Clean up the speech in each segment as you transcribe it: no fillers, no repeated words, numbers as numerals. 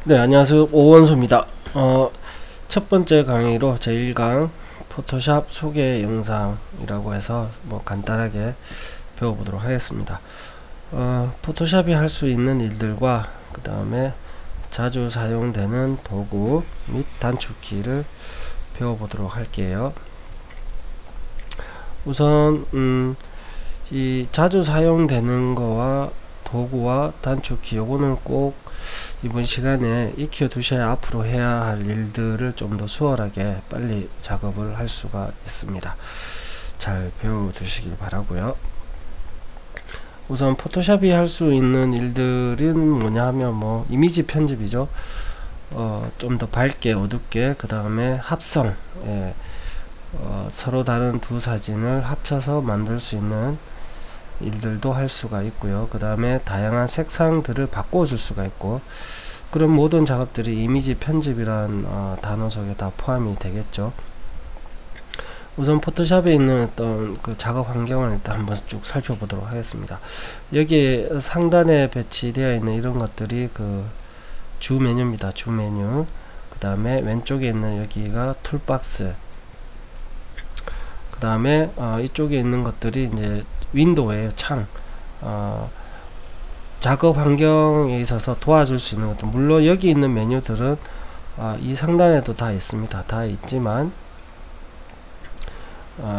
네, 안녕하세요. 오원소입니다. 첫 번째 강의로 제1강 포토샵 소개 영상이라고 해서 간단하게 배워보도록 하겠습니다. 포토샵이 할 수 있는 일들과 그 다음에 자주 사용되는 도구 및 단축키를 배워보도록 할게요. 우선 이 자주 사용되는 거와 도구와 단축키 요거는 꼭 이번 시간에 익혀 두셔야 앞으로 해야 할 일들을 좀 더 수월하게 빨리 작업을 할 수가 있습니다. 잘 배워 두시길 바라고요. 우선 포토샵이 할 수 있는 일들은 뭐냐 하면 이미지 편집이죠. 좀 더 밝게 어둡게 그 다음에 합성, 서로 다른 두 사진을 합쳐서 만들 수 있는 일들도 할 수가 있고요. 그 다음에 다양한 색상들을 바꿔 줄 수가 있고, 그런 모든 작업들이 이미지 편집이란 단어 속에 다 포함이 되겠죠. 우선 포토샵에 있는 어떤 그 작업 환경을 일단 한번 쭉 살펴보도록 하겠습니다. 여기 상단에 배치되어 있는 이런 것들이 그 주 메뉴입니다. 주 메뉴. 그 다음에 왼쪽에 있는 여기가 툴박스. 그 다음에 이쪽에 있는 것들이 이제 윈도우예요. 창. 작업 환경에 있어서 도와줄 수 있는 것들, 물론 여기 있는 메뉴들은 이 상단에도 다 있습니다. 다 있지만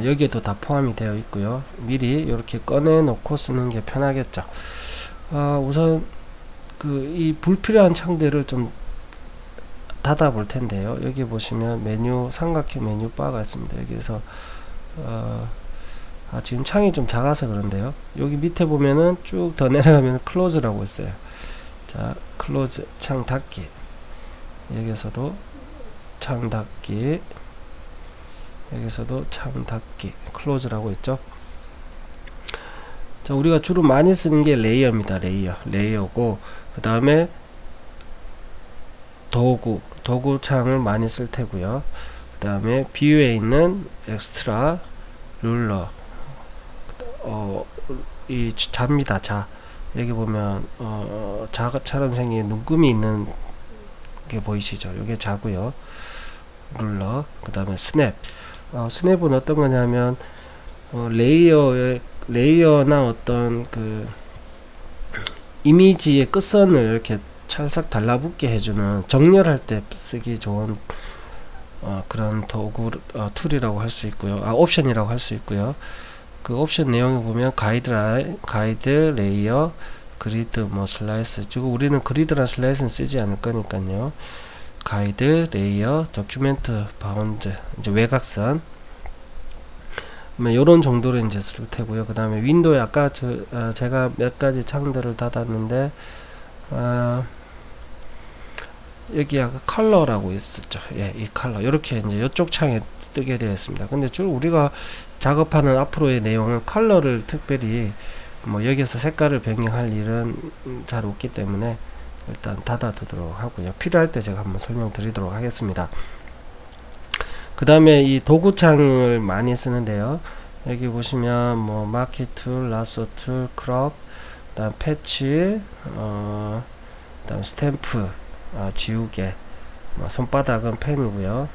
여기에도 다 포함이 되어 있고요. 미리 이렇게 꺼내 놓고 쓰는 게 편하겠죠. 우선 이 불필요한 창들을 좀 닫아 볼 텐데요. 여기 보시면 메뉴, 삼각형 메뉴 바가 있습니다. 여기서 지금 창이 좀 작아서 그런데요. 여기 밑에 보면은 쭉 더 내려가면 클로즈라고 있어요. 자, 클로즈, 창 닫기. 여기서도 창 닫기. 여기서도 창 닫기. 클로즈라고 있죠. 자, 우리가 주로 많이 쓰는 게 레이어입니다. 레이어고, 그 다음에 도구 창을 많이 쓸 테고요. 그 다음에 뷰에 있는 엑스트라, 룰러, 이 자입니다. 자, 여기 보면 자처럼 생긴 눈금이 있는 게 보이시죠? 이게 자고요. 룰러, 그 다음에 스냅. 스냅은 어떤 거냐면 레이어나 어떤 그 이미지의 끝선을 이렇게 찰싹 달라붙게 해주는, 정렬할 때 쓰기 좋은 그런 도구 툴이라고 할 수 있고요. 옵션이라고 할 수 있고요. 그 옵션 내용에 보면 가이드, 레이어, 그리드, 슬라이스. 지금 우리는 그리드랑 슬라이스는 쓰지 않을 거니까요. 가이드, 레이어, 도큐멘트, 바운드, 이제 외곽선. 요런 정도로 이제 쓸 테고요. 그 다음에 윈도우에 아까 제가 몇 가지 창들을 닫았는데, 여기 아까 컬러라고 있었죠. 예, 이 컬러. 이렇게 이제 이쪽 창에 뜨게 되어 있습니다. 근데 주 우리가 작업하는 앞으로의 내용은 컬러를 특별히 여기서 색깔을 변경할 일은 잘 없기 때문에 일단 닫아 두도록 하고요. 필요할 때 제가 한번 설명드리도록 하겠습니다. 그 다음에 이 도구창을 많이 쓰는데요. 여기 보시면 마켓 툴, 라소 툴, 크롭, 그다음 패치, 그다음 스탬프, 지우개, 손바닥은 펜이고요.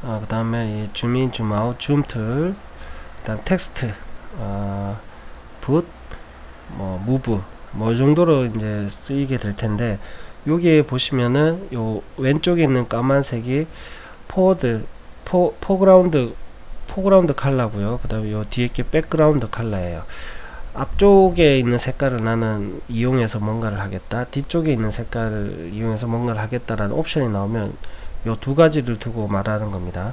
그 다음에 이 줌인, 줌아웃, 줌툴, 그 다음 텍스트, 붓, 무브, 이 정도로 이제 쓰이게 될 텐데, 여기에 보시면은 요 왼쪽에 있는 까만색이 포그라운드 컬러고요. 그 다음에 요 뒤에 게 백그라운드 컬러예요. 앞쪽에 있는 색깔을 나는 이용해서 뭔가를 하겠다, 뒤쪽에 있는 색깔을 이용해서 뭔가를 하겠다라는 옵션이 나오면 요 두 가지를 두고 말하는 겁니다.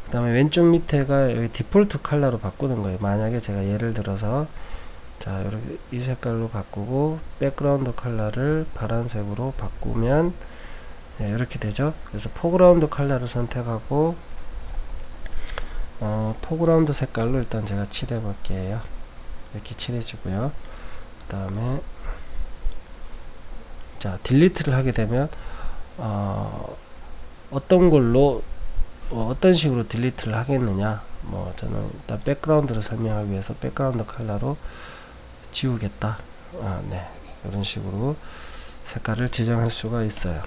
그 다음에 왼쪽 밑에가 여기 디폴트 컬러로 바꾸는 거예요. 만약에 제가 예를 들어서 이렇게 이 색깔로 바꾸고 백그라운드 컬러를 파란색으로 바꾸면 이렇게 되죠. 그래서 포그라운드 컬러를 선택하고 포그라운드 색깔로 일단 제가 칠해 볼게요. 이렇게 칠해지고요. 그 다음에 딜리트를 하게 되면 어떤 걸로 어떤 식으로 딜리트를 하겠느냐, 저는 일단 백그라운드를 설명하기 위해서 백그라운드 컬러로 지우겠다. 네, 이런 식으로 색깔을 지정할 수가 있어요.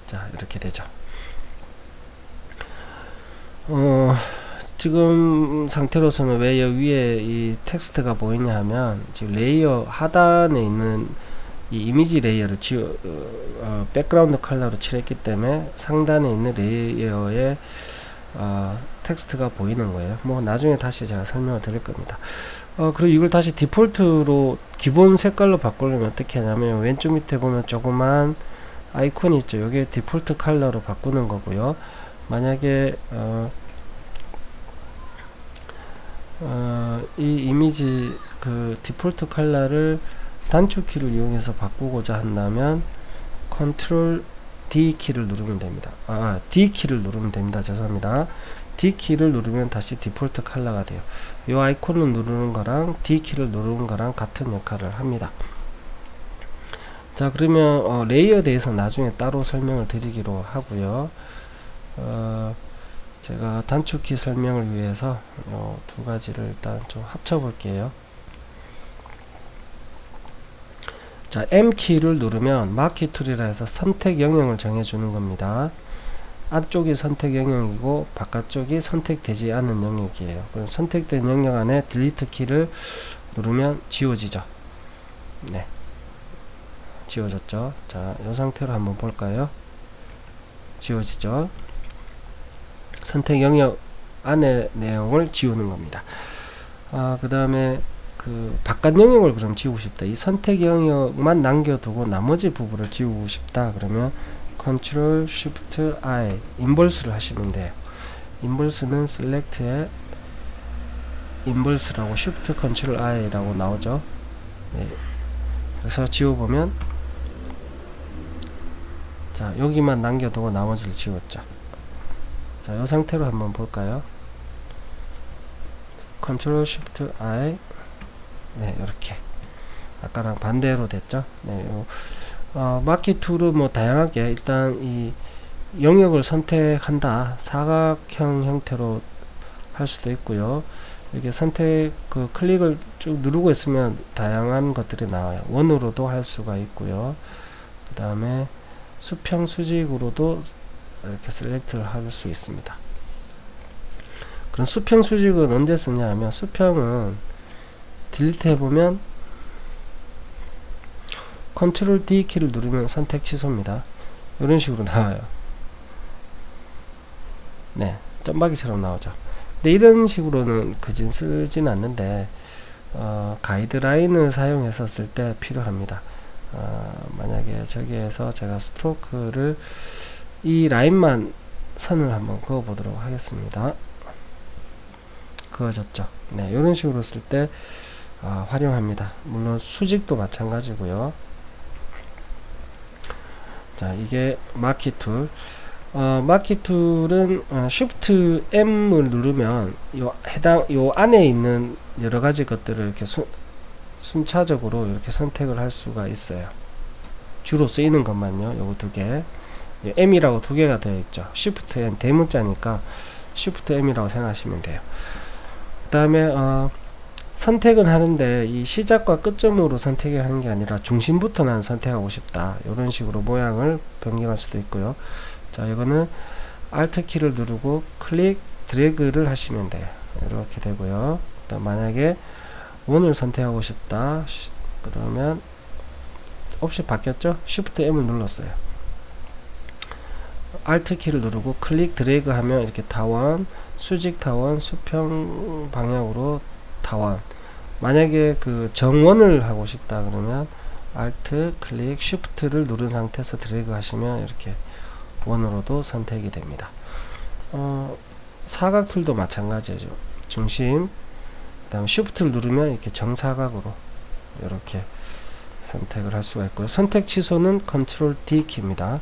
자, 이렇게 되죠. 지금 상태로서는 왜 여기 위에 이 텍스트가 보이냐 하면, 지금 레이어 하단에 있는 이 이미지 레이어를 백그라운드 컬러로 칠했기 때문에 상단에 있는 레이어에 텍스트가 보이는 거예요. 뭐 나중에 다시 제가 설명을 드릴 겁니다. 그리고 이걸 다시 디폴트로 기본 색깔로 바꾸려면 어떻게 하냐면, 왼쪽 밑에 보면 조그만 아이콘이 있죠. 이게 디폴트 컬러로 바꾸는 거고요. 만약에 이 이미지 그 디폴트 컬러를 단축키를 이용해서 바꾸고자 한다면 컨트롤 D 키를 누르면 됩니다. D 키를 누르면 됩니다. 죄송합니다. D 키를 누르면 다시 디폴트 컬러가 돼요. 이 아이콘을 누르는 거랑 D 키를 누르는 거랑 같은 역할을 합니다. 자, 그러면 레이어에 대해서 나중에 따로 설명을 드리기로 하고요. 제가 단축키 설명을 위해서 두 가지를 일단 좀 합쳐 볼게요. 자, M키를 누르면 마키 툴이라 해서 선택 영역을 정해주는 겁니다. 안쪽이 선택 영역이고 바깥쪽이 선택되지 않은 영역이에요. 그럼 선택된 영역 안에 딜리트 키를 누르면 지워지죠. 네, 지워졌죠. 자, 이 상태로 한번 볼까요? 지워지죠. 선택 영역 안에 내용을 지우는 겁니다. 그 다음에 그 바깥 영역을 그럼 지우고 싶다. 이 선택 영역만 남겨두고 나머지 부분을 지우고 싶다. 그러면 Ctrl Shift I 인버스를 하시면 돼요. 인버스는 Select에 인버스라고 Shift Ctrl I라고 나오죠. 네. 그래서 지워보면, 자, 여기만 남겨두고 나머지를 지웠죠. 자, 이 상태로 한번 볼까요? Ctrl Shift I. 네, 이렇게 아까랑 반대로 됐죠. 네, 마키 툴은 뭐 다양하게 일단 이 영역을 선택한다, 사각형 형태로 할 수도 있고요. 이렇게 선택 그 클릭을 쭉 누르고 있으면 다양한 것들이 나와요. 원으로도 할 수가 있고요. 그 다음에 수평 수직으로도 이렇게 셀렉트를 할 수 있습니다. 그럼 수평 수직은 언제 쓰냐 하면, 수평은 딜리트 해보면 컨트롤 D 키를 누르면 선택 취소입니다. 이런 식으로 나와요. 네, 점박이처럼 나오죠. 근데 이런 식으로는 그진 쓰진 않는데 가이드라인을 사용해서 쓸 때 필요합니다. 만약에 저기에서 제가 스트로크를 이 라인만 선을 한번 그어 보도록 하겠습니다. 그어졌죠. 네, 이런 식으로 쓸 때 활용합니다. 물론 수직도 마찬가지고요. 자, 이게 마키 툴. 마키 툴은 Shift M을 누르면 요 안에 있는 여러 가지 것들을 이렇게 순차적으로 이렇게 선택을 할 수가 있어요. 주로 쓰이는 것만요. 요거 두 개. M이라고 두 개가 되어 있죠. Shift M 대문자니까 Shift M이라고 생각하시면 돼요. 그 다음에 선택은 하는데 이 시작과 끝점으로 선택을 하는 게 아니라 중심부터 난 선택하고 싶다, 이런 식으로 모양을 변경할 수도 있고요. 자, 이거는 Alt 키를 누르고 클릭 드래그를 하시면 돼요. 이렇게 되고요. 만약에 원을 선택하고 싶다 그러면 옵션 바뀌었죠? Shift M을 눌렀어요. Alt 키를 누르고 클릭 드래그 하면 이렇게 타원, 수직 타원, 수평 방향으로 타원. 만약에 그 정원을 하고 싶다 그러면 Alt 클릭 Shift를 누른 상태에서 드래그 하시면 이렇게 원으로도 선택이 됩니다. 사각 툴도 마찬가지죠. 중심, 그 다음에 Shift를 누르면 이렇게 정사각으로 이렇게 선택을 할 수가 있고요. 선택 취소는 Ctrl D 키입니다.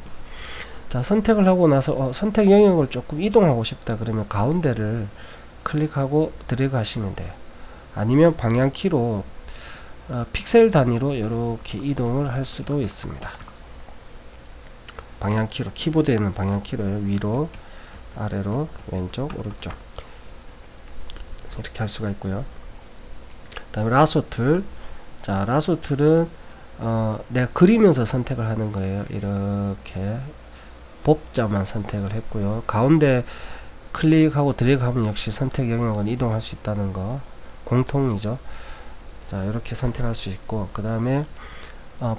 자, 선택을 하고 나서 선택 영역을 조금 이동하고 싶다 그러면 가운데를 클릭하고 드래그 하시면 돼요. 아니면 방향키로 픽셀 단위로 이렇게 이동을 할 수도 있습니다. 방향키로, 키보드에 있는 방향키로요. 위로, 아래로, 왼쪽, 오른쪽 이렇게 할 수가 있고요. 그 다음에 라소 툴. 자, 라소 툴은 내가 그리면서 선택을 하는 거예요. 이렇게 복자만 선택을 했고요. 가운데 클릭하고 드래그하면 역시 선택 영역은 이동할 수 있다는 거 공통이죠. 자, 이렇게 선택할 수 있고, 그 다음에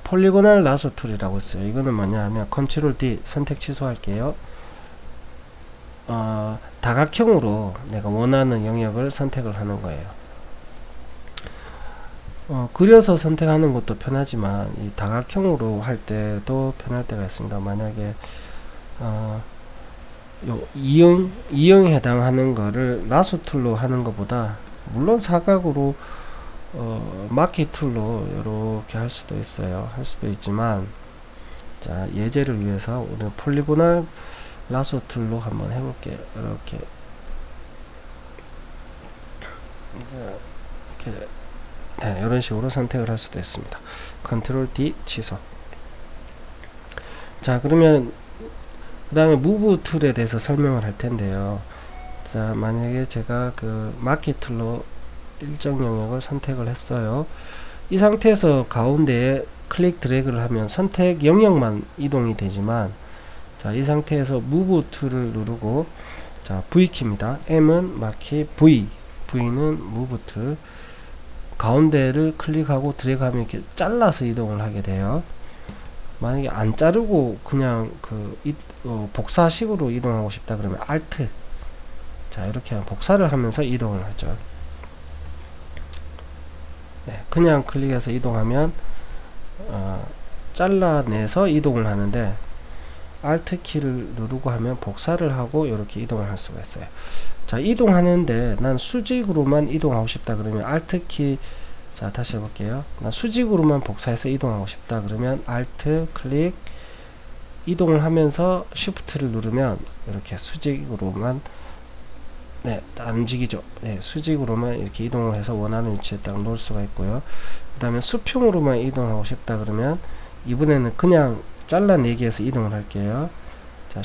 폴리고널 라소 툴이라고 있어요. 이거는 뭐냐 하면 컨트롤 D 선택 취소할게요. 다각형으로 내가 원하는 영역을 선택을 하는 거예요. 그려서 선택하는 것도 편하지만 이 다각형으로 할 때도 편할 때가 있습니다. 만약에 요 이형에 해당하는 거를 라소 툴로 하는 것보다, 물론 사각으로 마키 툴로 이렇게 할 수도 있어요. 할 수도 있지만, 자, 예제를 위해서 오늘 폴리고널 라소 툴로 한번 해볼게요. 이렇게 이렇게 네, 이런 식으로 선택을 할 수도 있습니다. 컨트롤 D 취소. 자, 그러면 그 다음에 무브 툴에 대해서 설명을 할 텐데요. 자, 만약에 제가 그 마키 툴로 일정 영역을 선택을 했어요. 이 상태에서 가운데에 클릭 드래그를 하면 선택 영역만 이동이 되지만, 자, 이 상태에서 무브 툴을 누르고, 자, V키입니다. M은 마키, V는 무브 툴, 가운데를 클릭하고 드래그하면 이렇게 잘라서 이동을 하게 돼요. 만약에 안 자르고 그냥 복사식으로 이동하고 싶다 그러면 Alt, 자, 이렇게 복사를 하면서 이동을 하죠. 네, 그냥 클릭해서 이동하면 잘라내서 이동을 하는데, Alt 키를 누르고 하면 복사를 하고 이렇게 이동을 할 수가 있어요. 자, 이동하는데 난 수직으로만 이동하고 싶다 그러면 Alt 키, 자, 다시 해볼게요. 난 수직으로만 복사해서 이동하고 싶다 그러면 Alt 클릭, 이동을 하면서 Shift를 누르면 이렇게 수직으로만, 네, 안 움직이죠. 네, 수직으로만 이렇게 이동을 해서 원하는 위치에 딱 놓을 수가 있고요. 그 다음에 수평으로만 이동하고 싶다 그러면 이번에는 그냥 잘라내기 해서 이동을 할게요. 자,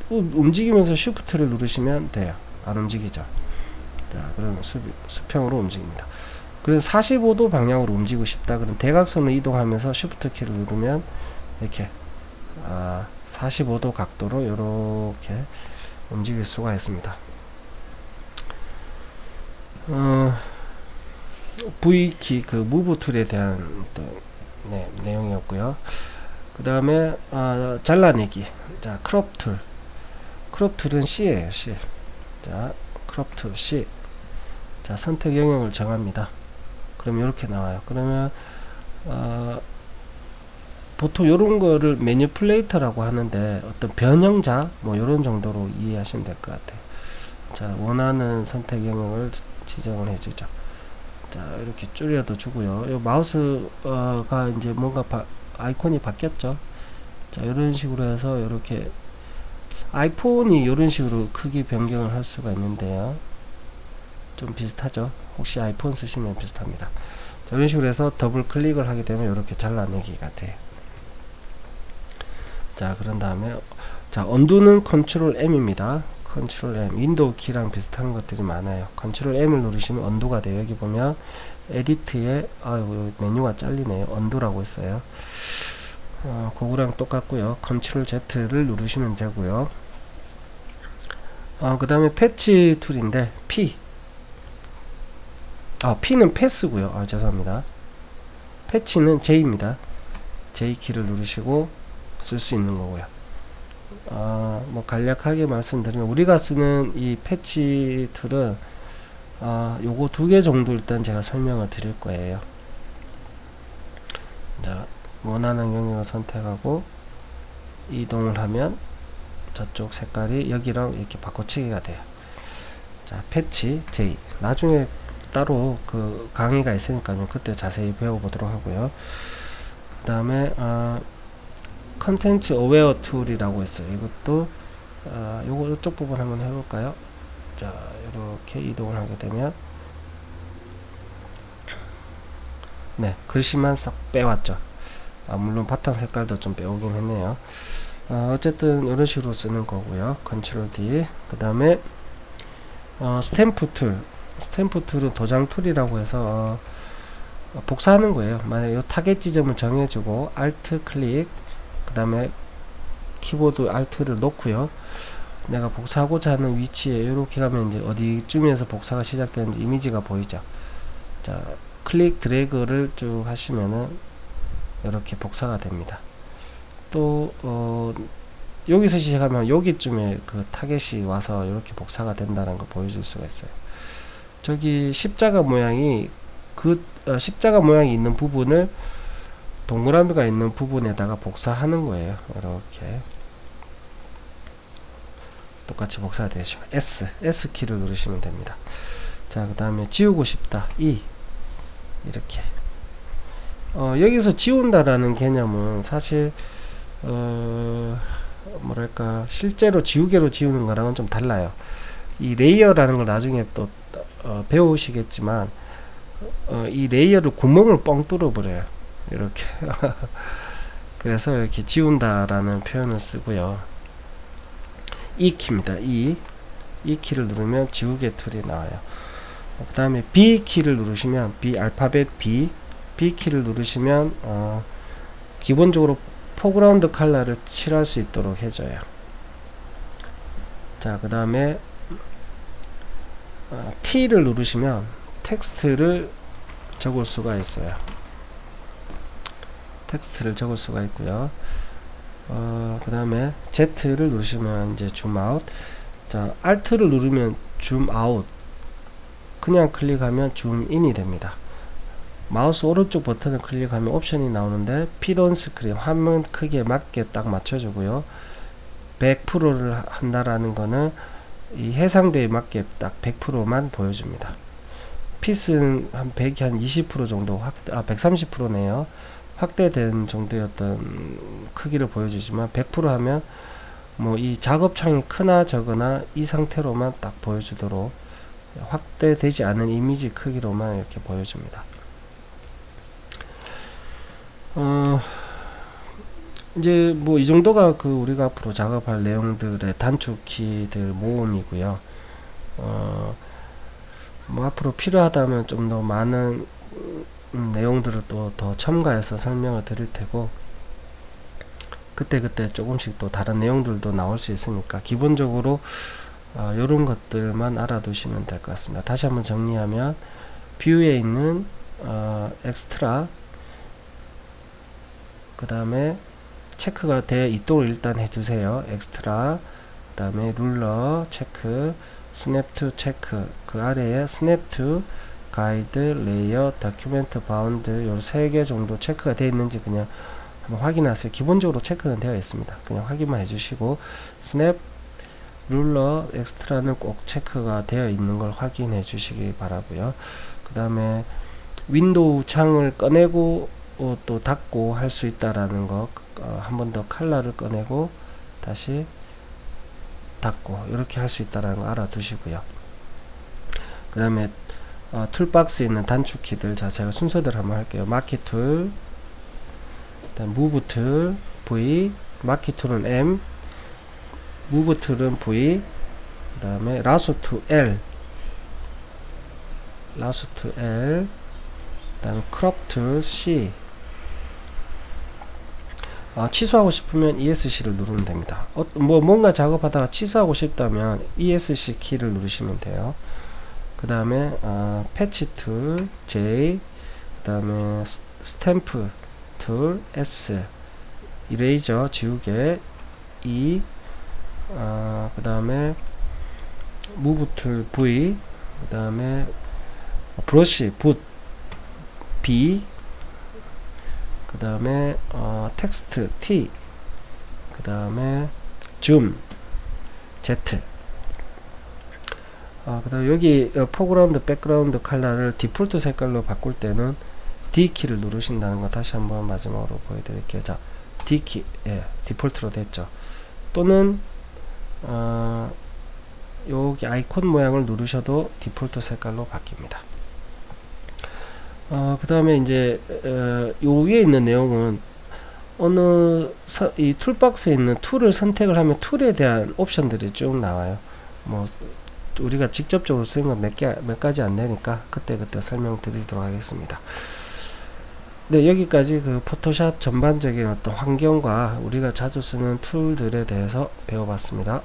움직이면서 Shift를 누르시면 돼요. 안 움직이죠. 자, 그러면 수평으로 움직입니다. 그래서 45도 방향으로 움직이고 싶다 그러면 대각선으로 이동하면서 Shift 키를 누르면 이렇게 45도 각도로 이렇게 움직일 수가 있습니다. V키 그 무브 툴에 대한 또 내용이었고요. 그 다음에 잘라내기. 자, 크롭 툴은 C예요. C. 자, 크롭 툴 C. 자, 선택 영역을 정합니다. 그럼 이렇게 나와요. 그러면 보통 이런 거를 매니플레이터라고 하는데, 어떤 변형자 뭐 이런 정도로 이해하시면 될 것 같아요. 자, 원하는 선택 영역을 지정을 해주죠. 자, 이렇게 줄여도 주고요. 이 마우스가 이제 뭔가 아이콘이 바뀌었죠. 자, 이런 식으로 해서 이렇게 아이폰이 이런 식으로 크기 변경을 할 수가 있는데요. 좀 비슷하죠. 혹시 아이폰 쓰시면 비슷합니다. 자, 이런 식으로 해서 더블 클릭을 하게 되면 이렇게 잘라내기가 돼요. 자, 그런 다음에 자, 언두는 컨트롤 M입니다. 컨트롤 M, 윈도우 키랑 비슷한 것들이 많아요. 컨트롤 M을 누르시면 언두가 돼요. 여기 보면 에디트에 메뉴가 잘리네요. 언두라고 있어요. 그거랑 똑같고요. 컨트롤 Z를 누르시면 되고요. 그 다음에 패치 툴인데 P는 패스고요. 죄송합니다. 패치는 J입니다. J키를 누르시고 쓸 수 있는 거고요. 뭐 간략하게 말씀드리면, 우리가 쓰는 이 패치 툴은 요거 두 개 정도 일단 제가 설명을 드릴 거예요. 자, 원하는 영역을 선택하고 이동을 하면 저쪽 색깔이 여기랑 이렇게 바꿔치기가 돼요. 자, 패치 J, 나중에 따로 그 강의가 있으니까요. 그때 자세히 배워보도록 하고요. 그 다음에 컨텐츠 어웨어 툴이라고 있어요. 이것도 요거 이쪽 부분 한번 해볼까요? 자, 이렇게 이동을 하게 되면 네, 글씨만 싹 빼왔죠. 물론 바탕 색깔도 좀 빼오긴 했네요. 어쨌든 이런 식으로 쓰는 거고요. 컨트롤 D. 그 다음에 스탬프 툴은 도장 툴이라고 해서 복사하는 거예요. 만약에 이 타겟 지점을 정해주고 Alt 클릭, 그 다음에 키보드 Alt를 놓고요. 내가 복사하고자 하는 위치에 이렇게 가면 이제 어디쯤에서 복사가 시작되는지 이미지가 보이죠. 자, 클릭 드래그를 쭉 하시면은 이렇게 복사가 됩니다. 또 여기서 시작하면 여기쯤에 그 타겟이 와서 이렇게 복사가 된다는 거 보여줄 수가 있어요. 저기 십자가 모양이 십자가 모양이 있는 부분을 동그라미가 있는 부분에다가 복사하는 거예요. 이렇게 똑같이 복사가 되죠. S 키를 누르시면 됩니다. 자, 그 다음에 지우고 싶다. 이렇게 여기서 지운다라는 개념은 사실 뭐랄까 실제로 지우개로 지우는 거랑은 좀 달라요. 이 레이어라는 걸 나중에 또 배우시겠지만 이 레이어를 구멍을 뻥 뚫어 버려요. 이렇게 그래서 이렇게 지운다라는 표현을 쓰고요. E 키입니다. E 키를 누르면 지우개 툴이 나와요. 그 다음에 B 키를 누르시면 알파벳 B 키를 누르시면 기본적으로 포그라운드 컬러를 칠할 수 있도록 해줘요. 자, 그 다음에 T를 누르시면 텍스트를 적을 수가 있어요. 텍스트를 적을 수가 있고요. 그 다음에 Z를 누르시면 이제 줌아웃. 자, Alt를 누르면 줌아웃, 그냥 클릭하면 줌인이 됩니다. 마우스 오른쪽 버튼을 클릭하면 옵션이 나오는데 Fit on Screen, 화면 크기에 맞게 딱 맞춰주고요. 100%를 한다라는 거는 이 해상도에 맞게 딱 100%만 보여줍니다. 핏은 한 100이 한 20% 정도 130%네요. 확대된 정도의 어떤 크기를 보여주지만 100% 하면 뭐 이 작업창이 크나 적으나 이 상태로만 딱 보여주도록 확대되지 않은 이미지 크기로만 이렇게 보여줍니다. 이제 뭐 이 정도가 그 우리가 앞으로 작업할 내용들의 단축키들 모음이고요. 뭐 앞으로 필요하다면 좀 더 많은 내용들을 또 더 첨가해서 설명을 드릴 테고, 그때그때 조금씩 또 다른 내용들도 나올 수 있으니까 기본적으로 요런 것들만 알아두시면 될 것 같습니다. 다시 한번 정리하면 뷰에 있는 엑스트라, 그 다음에 체크가 되어 있도록 일단 해주세요. 엑스트라, 그 다음에 룰러 체크, 스냅 투 체크, 그 아래에 스냅 투 가이드, 레이어, 다큐멘트, 바운드 요 3개 정도 체크가 되어 있는지 그냥 한번 확인하세요. 기본적으로 체크는 되어 있습니다. 그냥 확인만 해주시고, 스냅, 룰러, 엑스트라는 꼭 체크가 되어 있는 걸 확인해 주시기 바라고요. 그 다음에 윈도우 창을 꺼내고 또 닫고 할 수 있다라는 거, 한 번 더 컬러를 꺼내고 다시 닫고 이렇게 할 수 있다라는 거 알아두시고요. 그 다음에 툴박스에 있는 단축키들, 자 제가 순서대로 한번 할게요. 마키 툴, 일단 무브 툴, V, 마키 툴은 M, 무브 툴은 V, 그 다음에 라소 투 L, 그 다음에 크롭 툴 C. 취소하고 싶으면 ESC를 누르면 됩니다. 뭔가 작업하다가 취소하고 싶다면 ESC 키를 누르시면 돼요. 그 다음에 패치 툴 J, 그 다음에 스탬프 툴 S, 이레이저 지우개 E, 그 다음에 무브 툴 V, 그 다음에 브러쉬 붓 B, 그 다음에 텍스트 T, 그 다음에 줌 Z. 그 다음에 여기 포그라운드 백그라운드 컬러를 디폴트 색깔로 바꿀 때는 D 키를 누르신다는 거 다시 한번 마지막으로 보여드릴게요. 자, D 키, 예, 디폴트로 됐죠. 또는 여기 아이콘 모양을 누르셔도 디폴트 색깔로 바뀝니다. 그 다음에 이제 요 위에 있는 내용은 이 툴박스에 있는 툴을 선택을 하면 툴에 대한 옵션들이 쭉 나와요. 뭐 우리가 직접적으로 쓰는 건 몇 가지 안 되니까 그때 설명드리도록 하겠습니다. 네, 여기까지 그 포토샵 전반적인 어떤 환경과 우리가 자주 쓰는 툴들에 대해서 배워봤습니다.